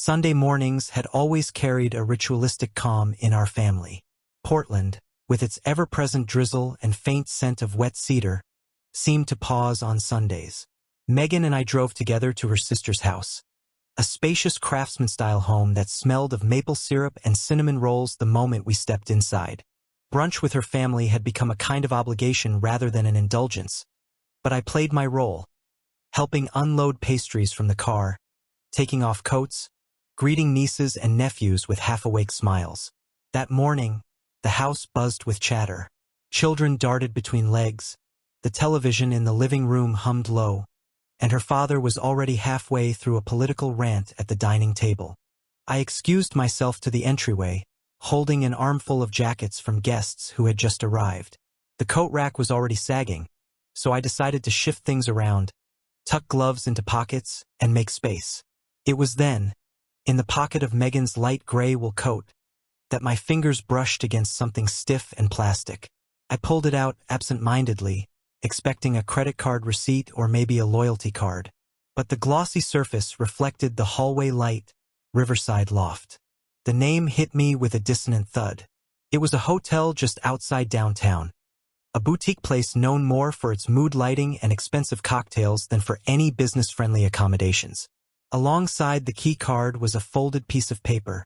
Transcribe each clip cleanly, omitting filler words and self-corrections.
Sunday mornings had always carried a ritualistic calm in our family. Portland, with its ever-present drizzle and faint scent of wet cedar, seemed to pause on Sundays. Megan and I drove together to her sister's house, a spacious craftsman-style home that smelled of maple syrup and cinnamon rolls the moment we stepped inside. Brunch with her family had become a kind of obligation rather than an indulgence, but I played my role, helping unload pastries from the car, taking off coats, greeting nieces and nephews with half-awake smiles. That morning, the house buzzed with chatter. Children darted between legs, the television in the living room hummed low, and her father was already halfway through a political rant at the dining table. I excused myself to the entryway, holding an armful of jackets from guests who had just arrived. The coat rack was already sagging, so I decided to shift things around, tuck gloves into pockets, and make space. It was then, in the pocket of Megan's light gray wool coat, that my fingers brushed against something stiff and plastic. I pulled it out absent-mindedly, expecting a credit card receipt or maybe a loyalty card. But the glossy surface reflected the hallway light, Riverside Loft. The name hit me with a dissonant thud. It was a hotel just outside downtown, a boutique place known more for its mood lighting and expensive cocktails than for any business-friendly accommodations. Alongside the key card was a folded piece of paper,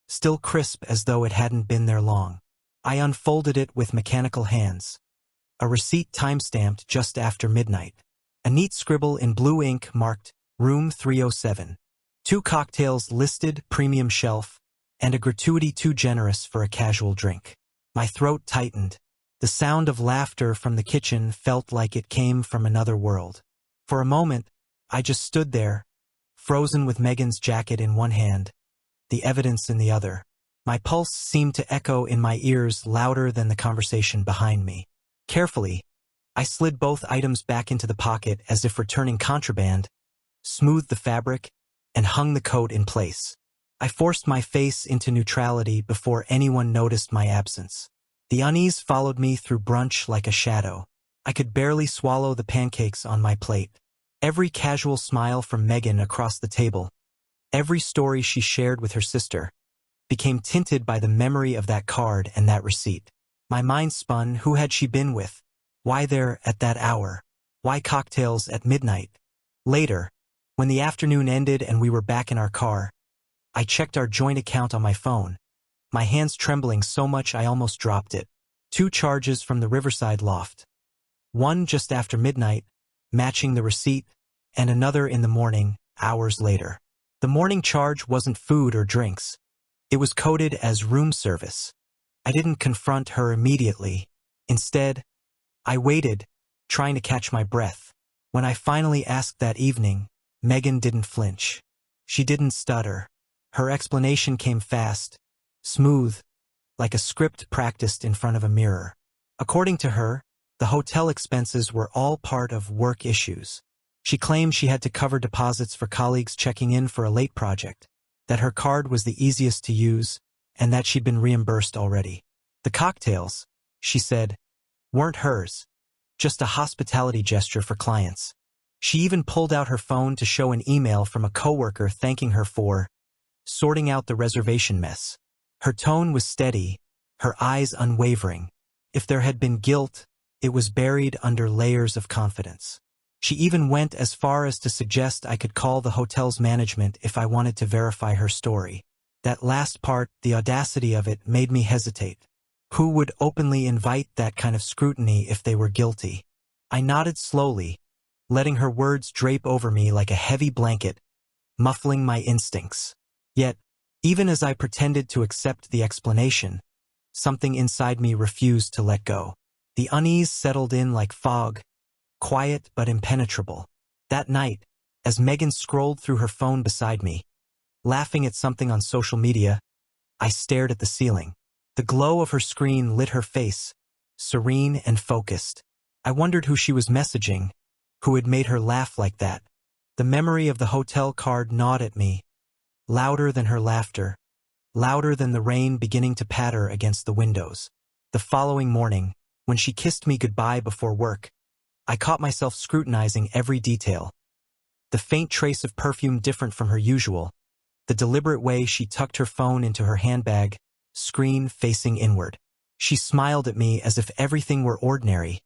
still crisp as though it hadn't been there long. I unfolded it with mechanical hands. A receipt time-stamped just after midnight. A neat scribble in blue ink marked Room 307. 2 cocktails listed, premium shelf, and a gratuity too generous for a casual drink. My throat tightened. The sound of laughter from the kitchen felt like it came from another world. For a moment, I just stood there, frozen with Megan's jacket in one hand, the evidence in the other. My pulse seemed to echo in my ears louder than the conversation behind me. Carefully, I slid both items back into the pocket as if returning contraband, smoothed the fabric, and hung the coat in place. I forced my face into neutrality before anyone noticed my absence. The unease followed me through brunch like a shadow. I could barely swallow the pancakes on my plate. Every casual smile from Megan across the table, every story she shared with her sister, became tinted by the memory of that card and that receipt. My mind spun. Who had she been with? Why there at that hour? Why cocktails at midnight? Later, when the afternoon ended and we were back in our car, I checked our joint account on my phone, my hands trembling so much I almost dropped it. 2 charges from the Riverside Loft. One just after midnight, matching the receipt, and another in the morning, hours later. The morning charge wasn't food or drinks. It was coded as room service. I didn't confront her immediately. Instead, I waited, trying to catch my breath. When I finally asked that evening, Megan didn't flinch. She didn't stutter. Her explanation came fast, smooth, like a script practiced in front of a mirror. According to her, the hotel expenses were all part of work issues. She claimed she had to cover deposits for colleagues checking in for a late project, that her card was the easiest to use, and that she'd been reimbursed already. The cocktails, she said, weren't hers, just a hospitality gesture for clients. She even pulled out her phone to show an email from a coworker thanking her for sorting out the reservation mess. Her tone was steady, her eyes unwavering. If there had been guilt, it was buried under layers of confidence. She even went as far as to suggest I could call the hotel's management if I wanted to verify her story. That last part, the audacity of it, made me hesitate. Who would openly invite that kind of scrutiny if they were guilty? I nodded slowly, letting her words drape over me like a heavy blanket, muffling my instincts. Yet, even as I pretended to accept the explanation, something inside me refused to let go. The unease settled in like fog, quiet but impenetrable. That night, as Megan scrolled through her phone beside me, laughing at something on social media, I stared at the ceiling. The glow of her screen lit her face, serene and focused. I wondered who she was messaging, who had made her laugh like that. The memory of the hotel card gnawed at me, louder than her laughter, louder than the rain beginning to patter against the windows. The following morning, when she kissed me goodbye before work, I caught myself scrutinizing every detail. The faint trace of perfume different from her usual, the deliberate way she tucked her phone into her handbag, screen facing inward. She smiled at me as if everything were ordinary,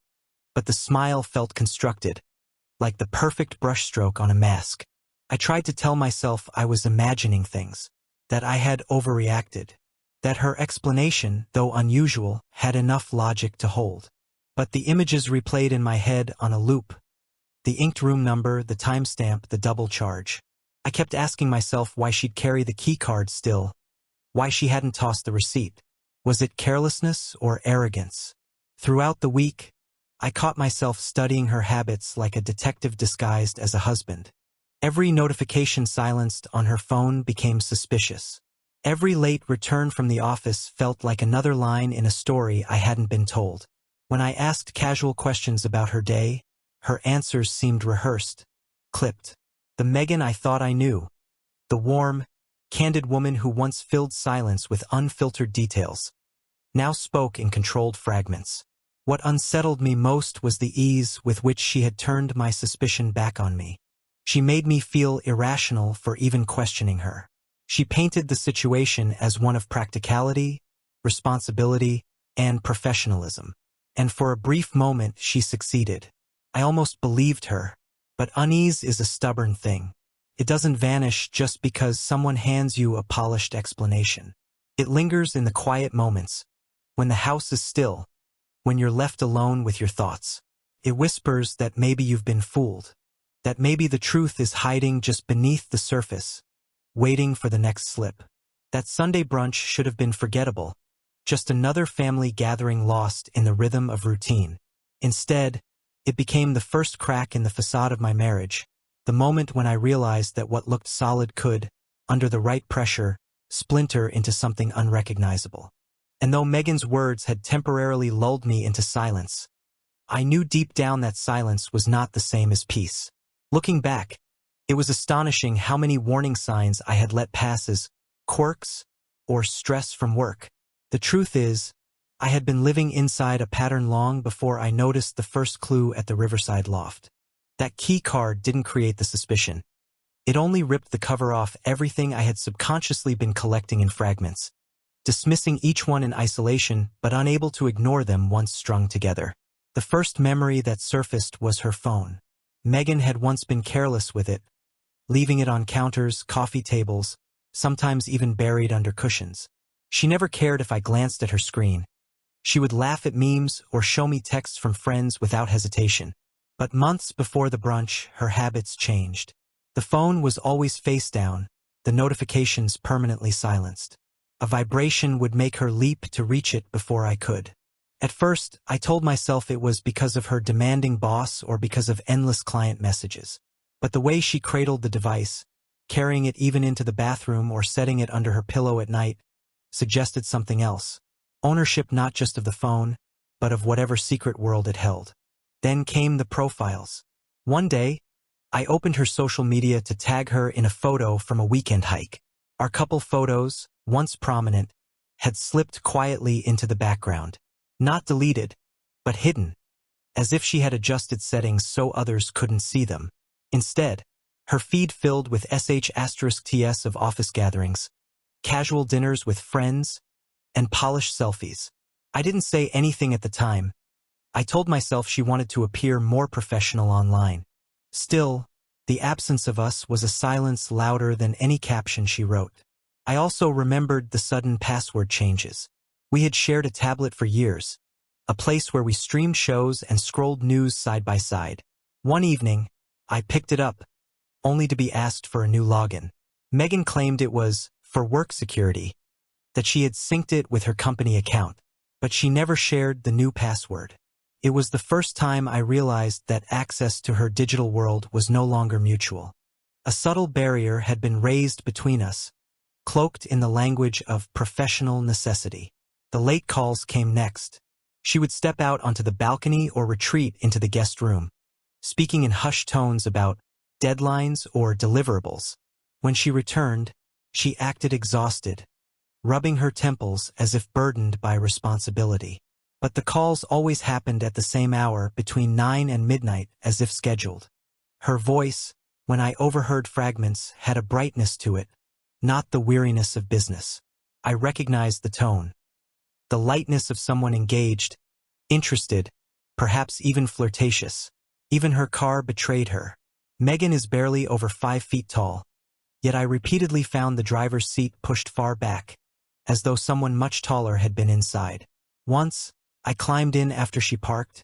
but the smile felt constructed, like the perfect brushstroke on a mask. I tried to tell myself I was imagining things, that I had overreacted, that her explanation, though unusual, had enough logic to hold. But the images replayed in my head on a loop. The inked room number, the timestamp, the double charge. I kept asking myself why she'd carry the key card still, why she hadn't tossed the receipt. Was it carelessness or arrogance? Throughout the week, I caught myself studying her habits like a detective disguised as a husband. Every notification silenced on her phone became suspicious. Every late return from the office felt like another line in a story I hadn't been told. When I asked casual questions about her day, her answers seemed rehearsed, clipped. The Megan I thought I knew. The warm, candid woman who once filled silence with unfiltered details, now spoke in controlled fragments. What unsettled me most was the ease with which she had turned my suspicion back on me. She made me feel irrational for even questioning her. She painted the situation as one of practicality, responsibility, and professionalism. And for a brief moment she succeeded. I almost believed her, but unease is a stubborn thing. It doesn't vanish just because someone hands you a polished explanation. It lingers in the quiet moments, when the house is still, when you're left alone with your thoughts. It whispers that maybe you've been fooled, that maybe the truth is hiding just beneath the surface, waiting for the next slip. That Sunday brunch should have been forgettable, just another family gathering lost in the rhythm of routine. Instead, it became the first crack in the facade of my marriage, the moment when I realized that what looked solid could, under the right pressure, splinter into something unrecognizable. And though Megan's words had temporarily lulled me into silence, I knew deep down that silence was not the same as peace. Looking back, it was astonishing how many warning signs I had let pass as quirks or stress from work. The truth is, I had been living inside a pattern long before I noticed the first clue at the Riverside loft. That key card didn't create the suspicion. It only ripped the cover off everything I had subconsciously been collecting in fragments, dismissing each one in isolation but unable to ignore them once strung together. The first memory that surfaced was her phone. Megan had once been careless with it, leaving it on counters, coffee tables, sometimes even buried under cushions. She never cared if I glanced at her screen. She would laugh at memes or show me texts from friends without hesitation. But months before the brunch, her habits changed. The phone was always face down, the notifications permanently silenced. A vibration would make her leap to reach it before I could. At first, I told myself it was because of her demanding boss or because of endless client messages. But the way she cradled the device, carrying it even into the bathroom or setting it under her pillow at night, suggested something else. Ownership not just of the phone, but of whatever secret world it held. Then came the profiles. One day, I opened her social media to tag her in a photo from a weekend hike. Our couple photos, once prominent, had slipped quietly into the background. Not deleted, but hidden, as if she had adjusted settings so others couldn't see them. Instead, her feed filled with sh*ts of office gatherings, casual dinners with friends, and polished selfies. I didn't say anything at the time. I told myself she wanted to appear more professional online. Still, the absence of us was a silence louder than any caption she wrote. I also remembered the sudden password changes. We had shared a tablet for years, a place where we streamed shows and scrolled news side by side. One evening, I picked it up, only to be asked for a new login. Megan claimed it was for work security, that she had synced it with her company account, but she never shared the new password. It was the first time I realized that access to her digital world was no longer mutual. A subtle barrier had been raised between us, cloaked in the language of professional necessity. The late calls came next. She would step out onto the balcony or retreat into the guest room, speaking in hushed tones about deadlines or deliverables. When she returned, she acted exhausted, rubbing her temples as if burdened by responsibility. But the calls always happened at the same hour, between 9 and midnight, as if scheduled. Her voice, when I overheard fragments, had a brightness to it, not the weariness of business. I recognized the tone, the lightness of someone engaged, interested, perhaps even flirtatious. Even her car betrayed her. Megan is barely over 5 feet tall, yet I repeatedly found the driver's seat pushed far back, as though someone much taller had been inside. Once, I climbed in after she parked,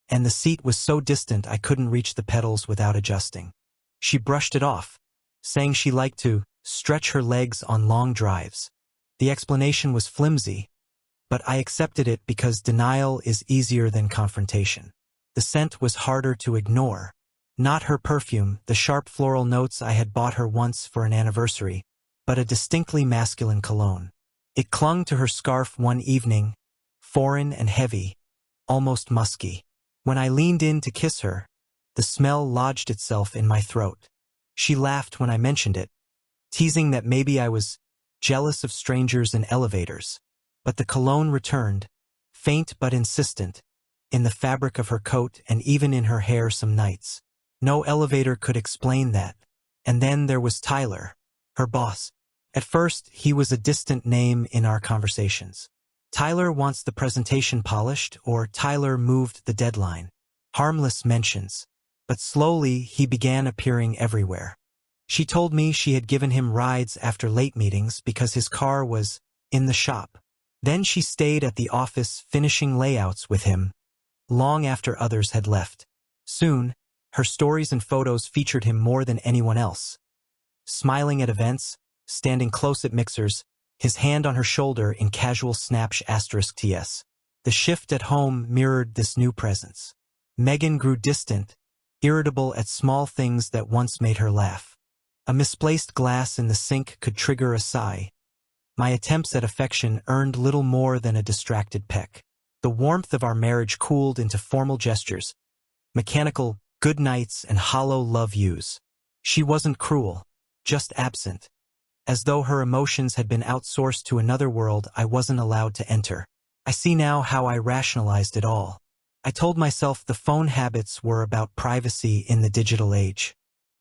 and the seat was so distant I couldn't reach the pedals without adjusting. She brushed it off, saying she liked to stretch her legs on long drives. The explanation was flimsy, but I accepted it because denial is easier than confrontation. The scent was harder to ignore. Not her perfume, the sharp floral notes I had bought her once for an anniversary, but a distinctly masculine cologne. It clung to her scarf one evening, foreign and heavy, almost musky. When I leaned in to kiss her, the smell lodged itself in my throat. She laughed when I mentioned it, teasing that maybe I was jealous of strangers in elevators. But the cologne returned, faint but insistent, in the fabric of her coat and even in her hair some nights. No elevator could explain that. And then there was Tyler, her boss. At first, he was a distant name in our conversations. Tyler wants the presentation polished, or Tyler moved the deadline. Harmless mentions. But slowly, he began appearing everywhere. She told me she had given him rides after late meetings because his car was in the shop. Then she stayed at the office finishing layouts with him, long after others had left. Soon, her stories and photos featured him more than anyone else. Smiling at events, standing close at mixers, his hand on her shoulder in casual snapsh *TS. The shift at home mirrored this new presence. Megan grew distant, irritable at small things that once made her laugh. A misplaced glass in the sink could trigger a sigh. My attempts at affection earned little more than a distracted peck. The warmth of our marriage cooled into formal gestures, mechanical good nights and hollow love yous. She wasn't cruel, just absent, as though her emotions had been outsourced to another world I wasn't allowed to enter. I see now how I rationalized it all. I told myself the phone habits were about privacy in the digital age.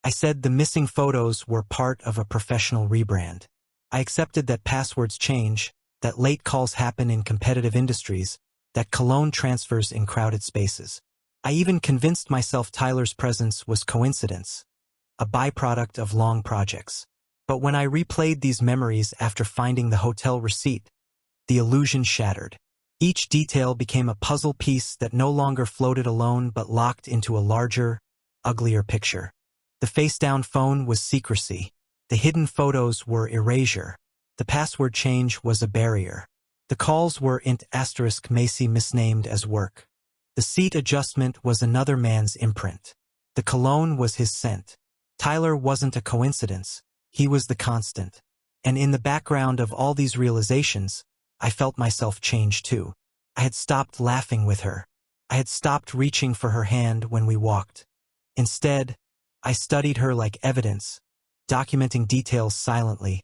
I said the missing photos were part of a professional rebrand. I accepted that passwords change, that late calls happen in competitive industries, that cologne transfers in crowded spaces. I even convinced myself Tyler's presence was coincidence, a byproduct of long projects. But when I replayed these memories after finding the hotel receipt, the illusion shattered. Each detail became a puzzle piece that no longer floated alone but locked into a larger, uglier picture. The face-down phone was secrecy. The hidden photos were erasure. The password change was a barrier. The calls were int * Macy misnamed as work. The seat adjustment was another man's imprint. The cologne was his scent. Tyler wasn't a coincidence. He was the constant. And in the background of all these realizations, I felt myself change too. I had stopped laughing with her. I had stopped reaching for her hand when we walked. Instead, I studied her like evidence, documenting details silently,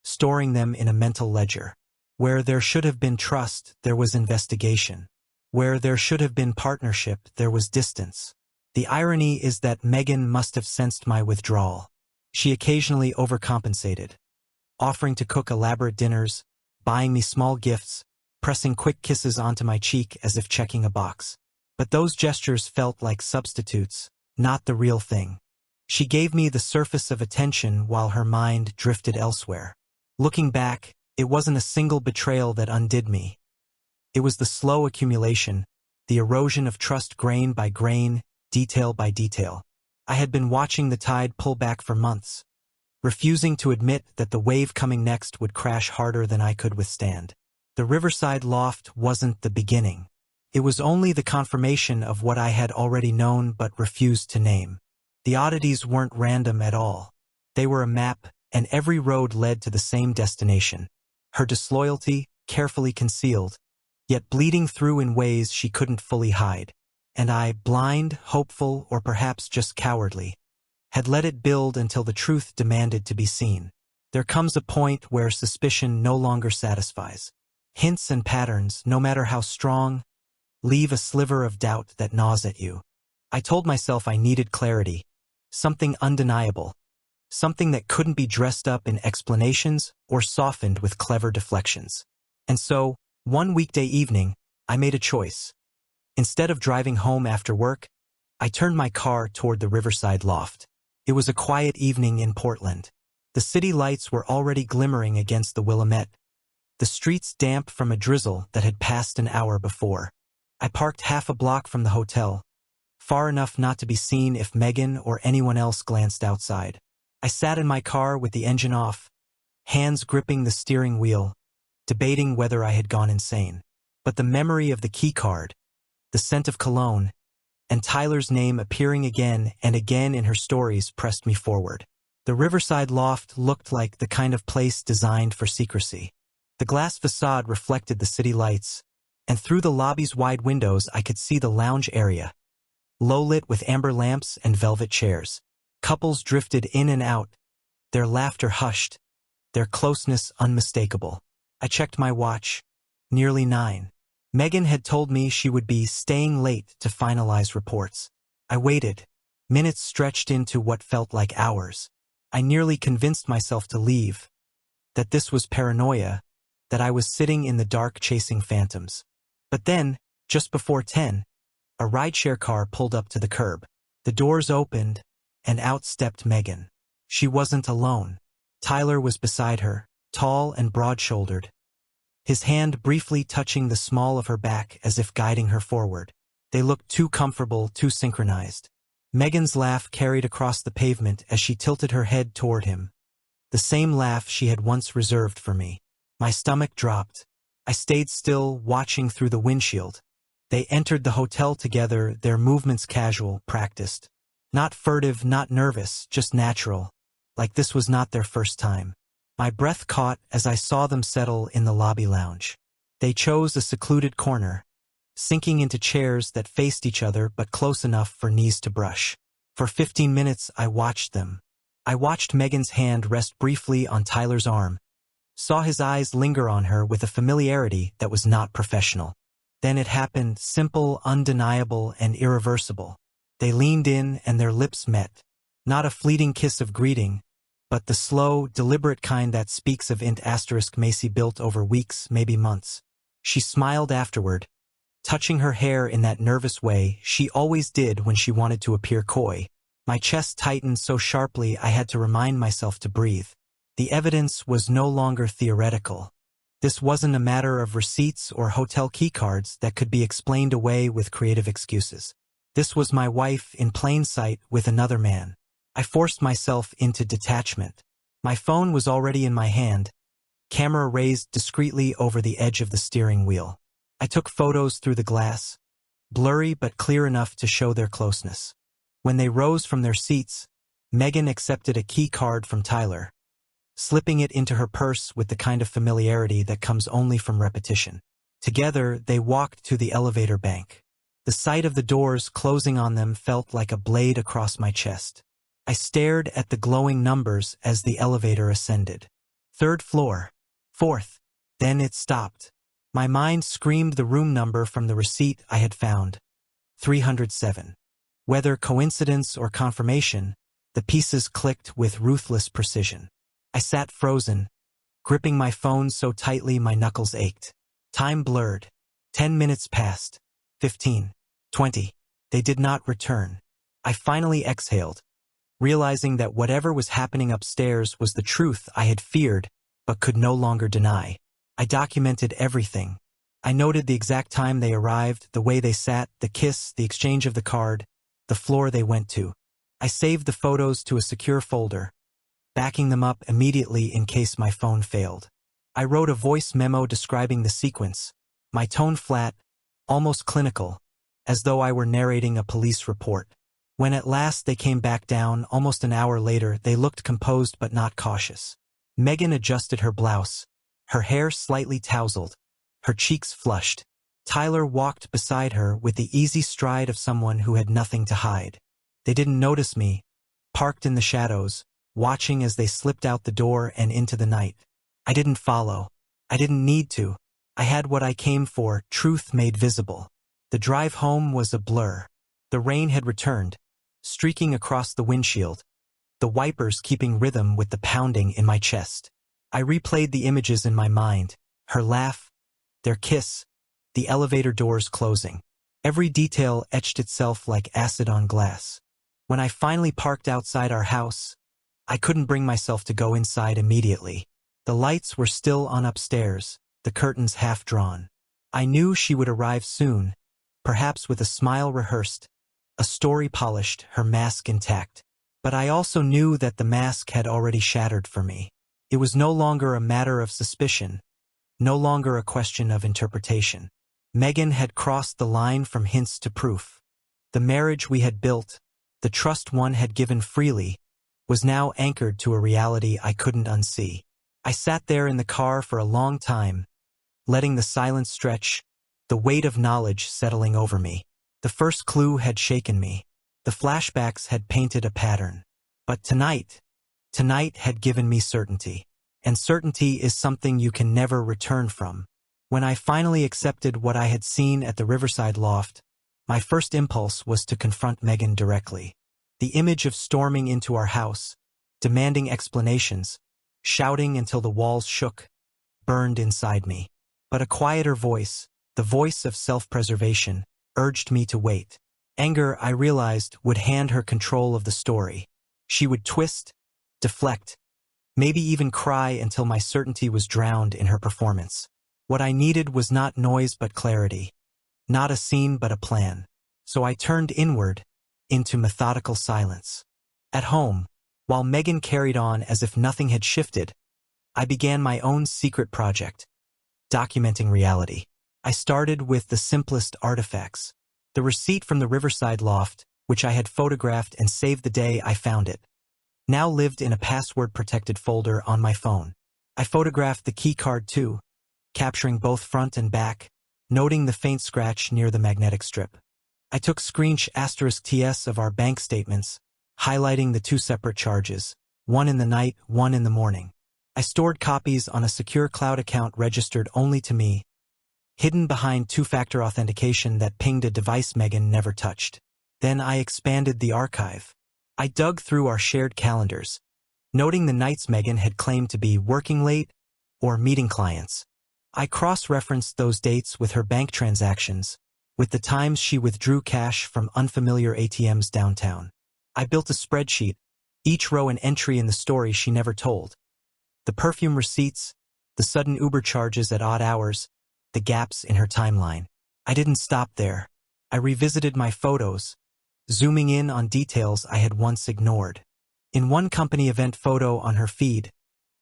storing them in a mental ledger. Where there should have been trust, there was investigation. Where there should have been partnership, there was distance. The irony is that Megan must have sensed my withdrawal. She occasionally overcompensated, offering to cook elaborate dinners, buying me small gifts, pressing quick kisses onto my cheek as if checking a box. But those gestures felt like substitutes, not the real thing. She gave me the surface of attention while her mind drifted elsewhere. Looking back, it wasn't a single betrayal that undid me. It was the slow accumulation, the erosion of trust grain by grain, detail by detail. I had been watching the tide pull back for months, refusing to admit that the wave coming next would crash harder than I could withstand. The riverside loft wasn't the beginning. It was only the confirmation of what I had already known but refused to name. The oddities weren't random at all. They were a map, and every road led to the same destination. Her disloyalty, carefully concealed, yet bleeding through in ways she couldn't fully hide. And I, blind, hopeful, or perhaps just cowardly, had let it build until the truth demanded to be seen. There comes a point where suspicion no longer satisfies. Hints and patterns, no matter how strong, leave a sliver of doubt that gnaws at you. I told myself I needed clarity, something undeniable, something that couldn't be dressed up in explanations or softened with clever deflections. And so, one weekday evening, I made a choice. Instead of driving home after work, I turned my car toward the riverside loft. It was a quiet evening in Portland. The city lights were already glimmering against the Willamette, the streets damp from a drizzle that had passed an hour before. I parked half a block from the hotel, far enough not to be seen if Megan or anyone else glanced outside. I sat in my car with the engine off, hands gripping the steering wheel, debating whether I had gone insane. But the memory of the key card, the scent of cologne, and Tyler's name appearing again and again in her stories pressed me forward. The riverside loft looked like the kind of place designed for secrecy. The glass facade reflected the city lights, and through the lobby's wide windows I could see the lounge area, low-lit with amber lamps and velvet chairs. Couples drifted in and out, their laughter hushed, their closeness unmistakable. I checked my watch. Nearly 9. Megan had told me she would be staying late to finalize reports. I waited. Minutes stretched into what felt like hours. I nearly convinced myself to leave, that this was paranoia, that I was sitting in the dark chasing phantoms. But then, just before 10, a rideshare car pulled up to the curb. The doors opened, and out stepped Megan. She wasn't alone. Tyler was beside her, tall and broad-shouldered, his hand briefly touching the small of her back as if guiding her forward. They looked too comfortable, too synchronized. Megan's laugh carried across the pavement as she tilted her head toward him, the same laugh she had once reserved for me. My stomach dropped. I stayed still, watching through the windshield. They entered the hotel together, their movements casual, practiced. Not furtive, not nervous, just natural, like this was not their first time. My breath caught as I saw them settle in the lobby lounge. They chose a secluded corner, sinking into chairs that faced each other but close enough for knees to brush. For 15 minutes I watched them. I watched Megan's hand rest briefly on Tyler's arm, saw his eyes linger on her with a familiarity that was not professional. Then it happened, simple, undeniable, and irreversible. They leaned in and their lips met. Not a fleeting kiss of greeting, but the slow, deliberate kind that speaks of Macy built over weeks, maybe months. She smiled afterward, touching her hair in that nervous way she always did when she wanted to appear coy. My chest tightened so sharply I had to remind myself to breathe. The evidence was no longer theoretical. This wasn't a matter of receipts or hotel keycards that could be explained away with creative excuses. This was my wife in plain sight with another man. I forced myself into detachment. My phone was already in my hand, camera raised discreetly over the edge of the steering wheel. I took photos through the glass, blurry but clear enough to show their closeness. When they rose from their seats, Megan accepted a key card from Tyler, slipping it into her purse with the kind of familiarity that comes only from repetition. Together, they walked to the elevator bank. The sight of the doors closing on them felt like a blade across my chest. I stared at the glowing numbers as the elevator ascended. 3rd floor. 4th. Then it stopped. My mind screamed the room number from the receipt I had found. 307. Whether coincidence or confirmation, the pieces clicked with ruthless precision. I sat frozen, gripping my phone so tightly my knuckles ached. Time blurred. 10 minutes passed. 15. 20. They did not return. I finally exhaled, realizing that whatever was happening upstairs was the truth I had feared but could no longer deny. I documented everything. I noted the exact time they arrived, the way they sat, the kiss, the exchange of the card, the floor they went to. I saved the photos to a secure folder, backing them up immediately in case my phone failed. I wrote a voice memo describing the sequence, my tone flat, almost clinical, as though I were narrating a police report. When at last they came back down, almost an hour later, they looked composed but not cautious. Megan adjusted her blouse, her hair slightly tousled, her cheeks flushed. Tyler walked beside her with the easy stride of someone who had nothing to hide. They didn't notice me, parked in the shadows, watching as they slipped out the door and into the night. I didn't follow. I didn't need to. I had what I came for, truth made visible. The drive home was a blur. The rain had returned, streaking across the windshield, the wipers keeping rhythm with the pounding in my chest. I replayed the images in my mind, her laugh, their kiss, the elevator doors closing. Every detail etched itself like acid on glass. When I finally parked outside our house, I couldn't bring myself to go inside immediately. The lights were still on upstairs, the curtains half drawn. I knew she would arrive soon, perhaps with a smile rehearsed, a story polished, her mask intact. But I also knew that the mask had already shattered for me. It was no longer a matter of suspicion, no longer a question of interpretation. Megan had crossed the line from hints to proof. The marriage we had built, the trust one had given freely, was now anchored to a reality I couldn't unsee. I sat there in the car for a long time, letting the silence stretch, the weight of knowledge settling over me. The first clue had shaken me. The flashbacks had painted a pattern. But tonight had given me certainty. And certainty is something you can never return from. When I finally accepted what I had seen at the Riverside loft, my first impulse was to confront Megan directly. The image of storming into our house, demanding explanations, shouting until the walls shook, burned inside me. But a quieter voice, the voice of self-preservation, urged me to wait. Anger, I realized, would hand her control of the story. She would twist, deflect, maybe even cry until my certainty was drowned in her performance. What I needed was not noise but clarity, not a scene but a plan. So I turned inward, into methodical silence. At home, while Megan carried on as if nothing had shifted, I began my own secret project, documenting reality. I started with the simplest artifacts. The receipt from the Riverside loft, which I had photographed and saved the day I found it, now lived in a password-protected folder on my phone. I photographed the key card too, capturing both front and back, noting the faint scratch near the magnetic strip. I took *TS of our bank statements, highlighting the two separate charges, one in the night, one in the morning. I stored copies on a secure cloud account registered only to me, hidden behind two-factor authentication that pinged a device Megan never touched. Then I expanded the archive. I dug through our shared calendars, noting the nights Megan had claimed to be working late or meeting clients. I cross-referenced those dates with her bank transactions, with the times she withdrew cash from unfamiliar ATMs downtown. I built a spreadsheet, each row an entry in the story she never told. The perfume receipts, the sudden Uber charges at odd hours, the gaps in her timeline. I didn't stop there. I revisited my photos, zooming in on details I had once ignored. In one company event photo on her feed,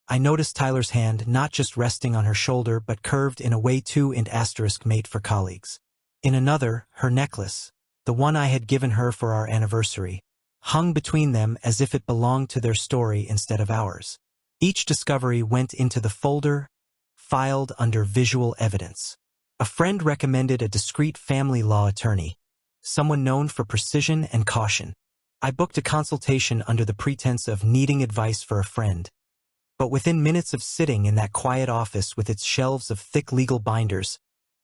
I noticed Tyler's hand not just resting on her shoulder but curved in a way too and * mate for colleagues. In another, her necklace, the one I had given her for our anniversary, hung between them as if it belonged to their story instead of ours. Each discovery went into the folder, filed under visual evidence. A friend recommended a discreet family law attorney, someone known for precision and caution. I booked a consultation under the pretense of needing advice for a friend. But within minutes of sitting in that quiet office with its shelves of thick legal binders,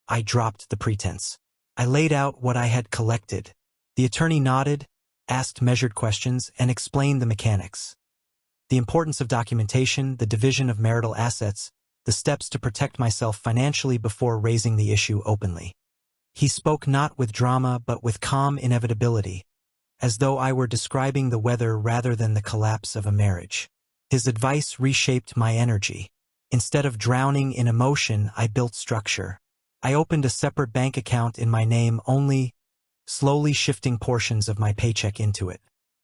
I dropped the pretense. I laid out what I had collected. The attorney nodded, asked measured questions, and explained the mechanics. The importance of documentation, the division of marital assets, the steps to protect myself financially before raising the issue openly. He spoke not with drama but with calm inevitability, as though I were describing the weather rather than the collapse of a marriage. His advice reshaped my energy. Instead of drowning in emotion, I built structure. I opened a separate bank account in my name only, slowly shifting portions of my paycheck into it.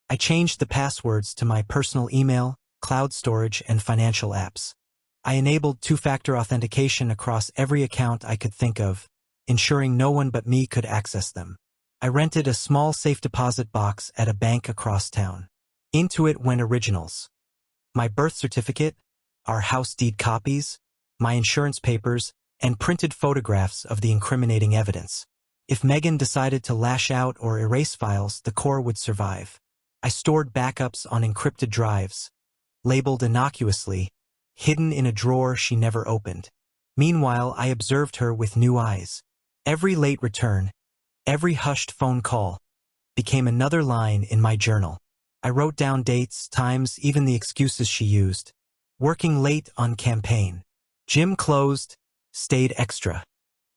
I changed the passwords to my personal email, cloud storage, and financial apps. I enabled two-factor authentication across every account I could think of, ensuring no one but me could access them. I rented a small safe deposit box at a bank across town. Into it went originals: my birth certificate, our house deed copies, my insurance papers, and printed photographs of the incriminating evidence. If Megan decided to lash out or erase files, the core would survive. I stored backups on encrypted drives, labeled innocuously, hidden in a drawer she never opened. Meanwhile, I observed her with new eyes. Every late return, every hushed phone call, became another line in my journal. I wrote down dates, times, even the excuses she used. Working late on campaign. Gym closed, stayed extra.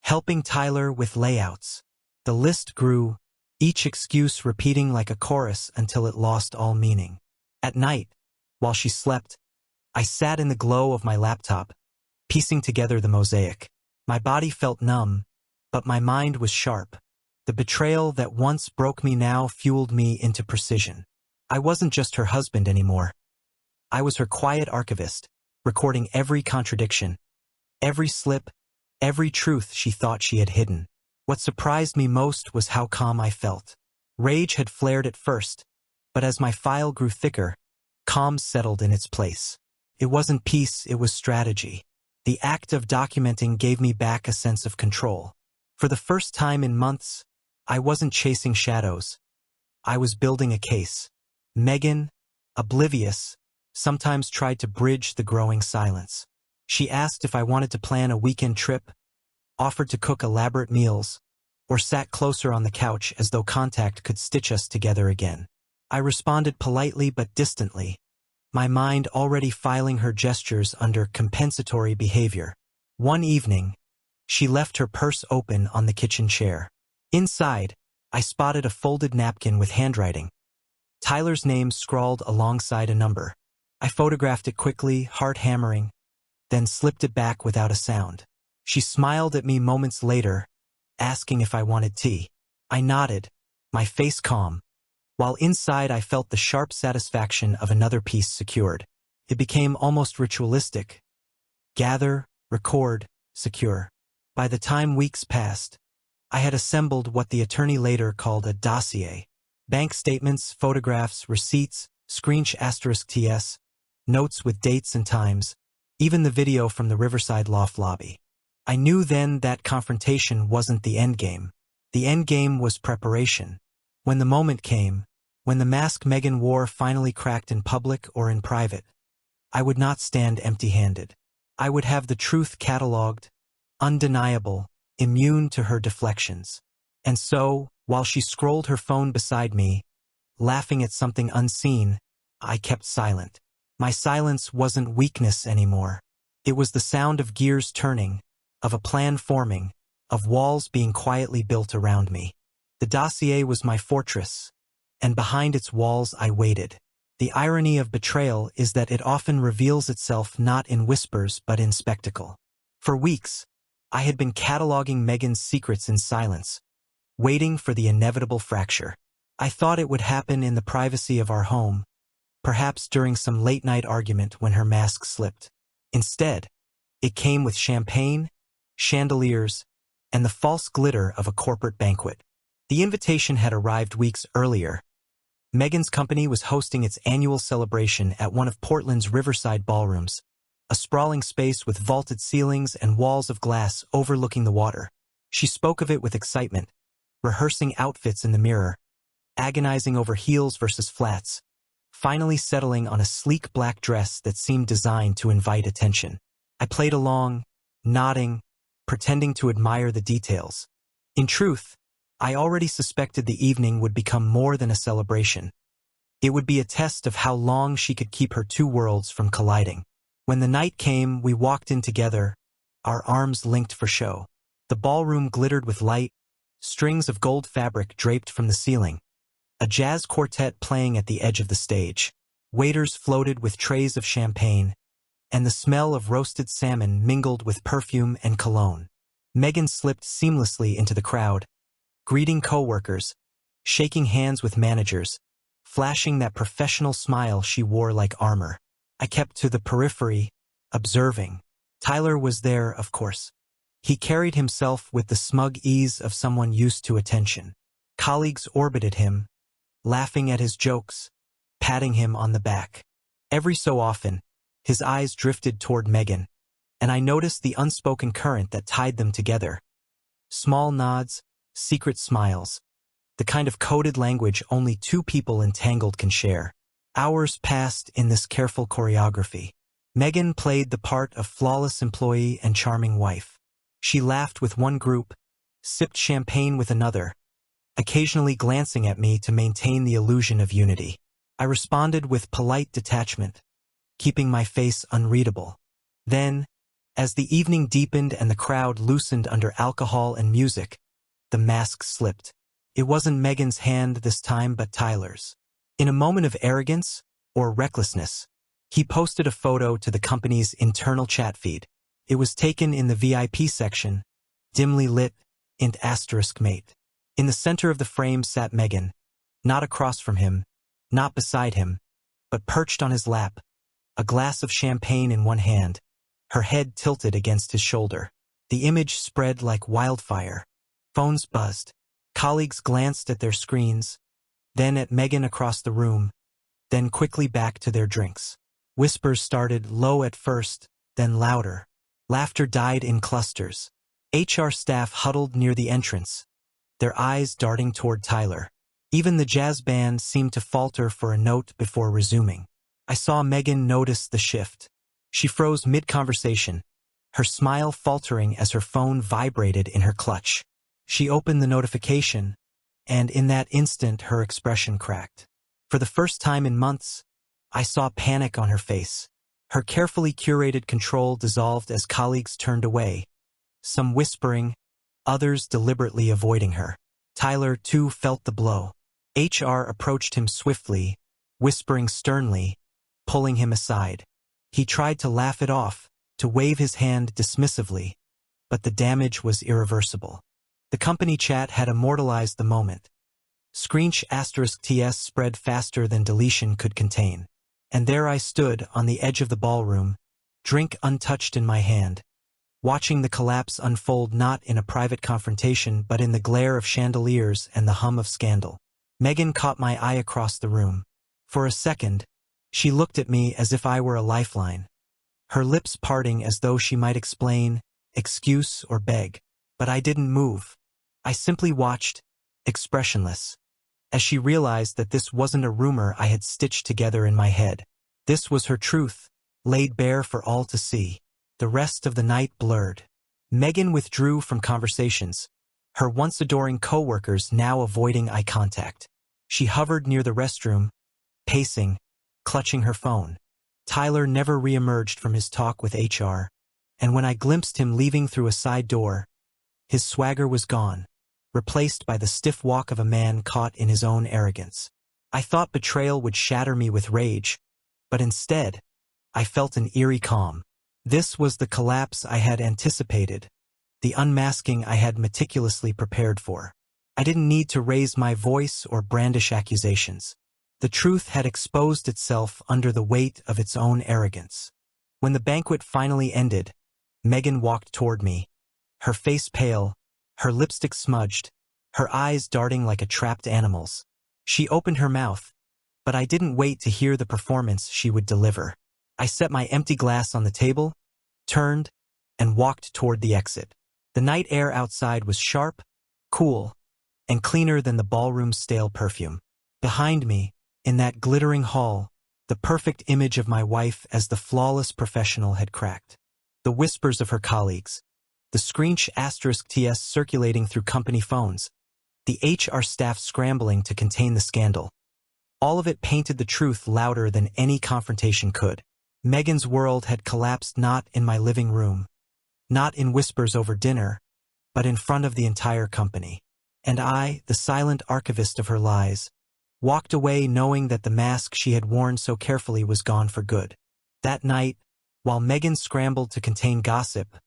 Helping Tyler with layouts. The list grew, each excuse repeating like a chorus until it lost all meaning. At night, while she slept, I sat in the glow of my laptop, piecing together the mosaic. My body felt numb, but my mind was sharp. The betrayal that once broke me now fueled me into precision. I wasn't just her husband anymore. I was her quiet archivist, recording every contradiction, every slip, every truth she thought she had hidden. What surprised me most was how calm I felt. Rage had flared at first, but as my file grew thicker, calm settled in its place. It wasn't peace, it was strategy. The act of documenting gave me back a sense of control. For the first time in months, I wasn't chasing shadows. I was building a case. Megan, oblivious, sometimes tried to bridge the growing silence. She asked if I wanted to plan a weekend trip, offered to cook elaborate meals, or sat closer on the couch as though contact could stitch us together again. I responded politely but distantly, my mind already filing her gestures under compensatory behavior. One evening, she left her purse open on the kitchen chair. Inside, I spotted a folded napkin with handwriting. Tyler's name scrawled alongside a number. I photographed it quickly, heart hammering, then slipped it back without a sound. She smiled at me moments later, asking if I wanted tea. I nodded, my face calm, while inside I felt the sharp satisfaction of another piece secured. It became almost ritualistic. Gather, record, secure. By the time weeks passed, I had assembled what the attorney later called a dossier. Bank statements, photographs, receipts, **TS, notes with dates and times, even the video from the Riverside Loft lobby. I knew then that confrontation wasn't the endgame. The endgame was preparation. When the moment came, when the mask Megan wore finally cracked in public or in private, I would not stand empty-handed. I would have the truth cataloged, undeniable, immune to her deflections. And so, while she scrolled her phone beside me, laughing at something unseen, I kept silent. My silence wasn't weakness anymore. It was the sound of gears turning, of a plan forming, of walls being quietly built around me. The dossier was my fortress, and behind its walls I waited. The irony of betrayal is that it often reveals itself not in whispers but in spectacle. For weeks, I had been cataloging Megan's secrets in silence, waiting for the inevitable fracture. I thought it would happen in the privacy of our home, perhaps during some late-night argument when her mask slipped. Instead, it came with champagne, chandeliers, and the false glitter of a corporate banquet. The invitation had arrived weeks earlier. Megan's company was hosting its annual celebration at one of Portland's riverside ballrooms, a sprawling space with vaulted ceilings and walls of glass overlooking the water. She spoke of it with excitement, rehearsing outfits in the mirror, agonizing over heels versus flats, finally settling on a sleek black dress that seemed designed to invite attention. I played along, nodding, pretending to admire the details. In truth, I already suspected the evening would become more than a celebration. It would be a test of how long she could keep her two worlds from colliding. When the night came, we walked in together, our arms linked for show. The ballroom glittered with light, strings of gold fabric draped from the ceiling, a jazz quartet playing at the edge of the stage. Waiters floated with trays of champagne, and the smell of roasted salmon mingled with perfume and cologne. Megan slipped seamlessly into the crowd, greeting coworkers, shaking hands with managers, flashing that professional smile she wore like armor. I kept to the periphery, observing. Tyler was there, of course. He carried himself with the smug ease of someone used to attention. Colleagues orbited him, laughing at his jokes, patting him on the back. Every so often, his eyes drifted toward Megan, and I noticed the unspoken current that tied them together. Small nods, secret smiles, the kind of coded language only two people entangled can share. Hours passed in this careful choreography. Megan played the part of flawless employee and charming wife. She laughed with one group, sipped champagne with another, occasionally glancing at me to maintain the illusion of unity. I responded with polite detachment, keeping my face unreadable. Then, as the evening deepened and the crowd loosened under alcohol and music, the mask slipped. It wasn't Megan's hand this time but Tyler's. In a moment of arrogance, or recklessness, he posted a photo to the company's internal chat feed. It was taken in the VIP section, dimly lit, int asterisk mate. In the center of the frame sat Megan, not across from him, not beside him, but perched on his lap, a glass of champagne in one hand, her head tilted against his shoulder. The image spread like wildfire. Phones buzzed. Colleagues glanced at their screens, then at Megan across the room, then quickly back to their drinks. Whispers started low at first, then louder. Laughter died in clusters. HR staff huddled near the entrance, their eyes darting toward Tyler. Even the jazz band seemed to falter for a note before resuming. I saw Megan notice the shift. She froze mid-conversation, her smile faltering as her phone vibrated in her clutch. She opened the notification, and in that instant her expression cracked. For the first time in months, I saw panic on her face. Her carefully curated control dissolved as colleagues turned away, some whispering, others deliberately avoiding her. Tyler, too, felt the blow. HR approached him swiftly, whispering sternly, pulling him aside. He tried to laugh it off, to wave his hand dismissively, but the damage was irreversible. The company chat had immortalized the moment. Screensh *TS spread faster than deletion could contain. And there I stood on the edge of the ballroom, drink untouched in my hand, watching the collapse unfold not in a private confrontation but in the glare of chandeliers and the hum of scandal. Megan caught my eye across the room. For a second, she looked at me as if I were a lifeline, her lips parting as though she might explain, excuse, or beg. But I didn't move. I simply watched, expressionless, as she realized that this wasn't a rumor I had stitched together in my head. This was her truth, laid bare for all to see. The rest of the night blurred. Megan withdrew from conversations, her once adoring co-workers now avoiding eye contact. She hovered near the restroom, pacing, clutching her phone. Tyler never re-emerged from his talk with HR, and when I glimpsed him leaving through a side door, his swagger was gone, replaced by the stiff walk of a man caught in his own arrogance. I thought betrayal would shatter me with rage, but instead, I felt an eerie calm. This was the collapse I had anticipated, the unmasking I had meticulously prepared for. I didn't need to raise my voice or brandish accusations. The truth had exposed itself under the weight of its own arrogance. When the banquet finally ended, Megan walked toward me, her face pale, her lipstick smudged, her eyes darting like a trapped animal's. She opened her mouth, but I didn't wait to hear the performance she would deliver. I set my empty glass on the table, turned, and walked toward the exit. The night air outside was sharp, cool, and cleaner than the ballroom's stale perfume. Behind me, in that glittering hall, the perfect image of my wife as the flawless professional had cracked. The whispers of her colleagues, the screensh *TS circulating through company phones, the HR staff scrambling to contain the scandal. All of it painted the truth louder than any confrontation could. Megan's world had collapsed not in my living room, not in whispers over dinner, but in front of the entire company. And I, the silent archivist of her lies, walked away knowing that the mask she had worn so carefully was gone for good. That night, while Megan scrambled to contain gossip,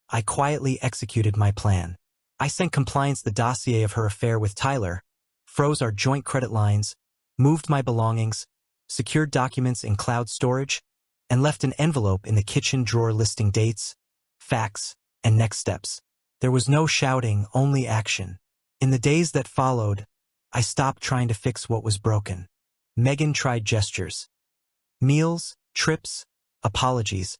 I quietly executed my plan. I sent compliance the dossier of her affair with Tyler, froze our joint credit lines, moved my belongings, secured documents in cloud storage, and left an envelope in the kitchen drawer listing dates, facts, and next steps. There was no shouting, only action. In the days that followed, I stopped trying to fix what was broken. Megan tried gestures. Meals, trips, apologies.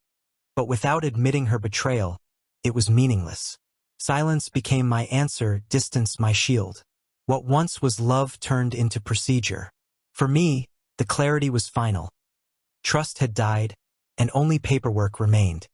But without admitting her betrayal, it was meaningless. Silence became my answer, distance my shield. What once was love turned into procedure. For me, the clarity was final. Trust had died, and only paperwork remained.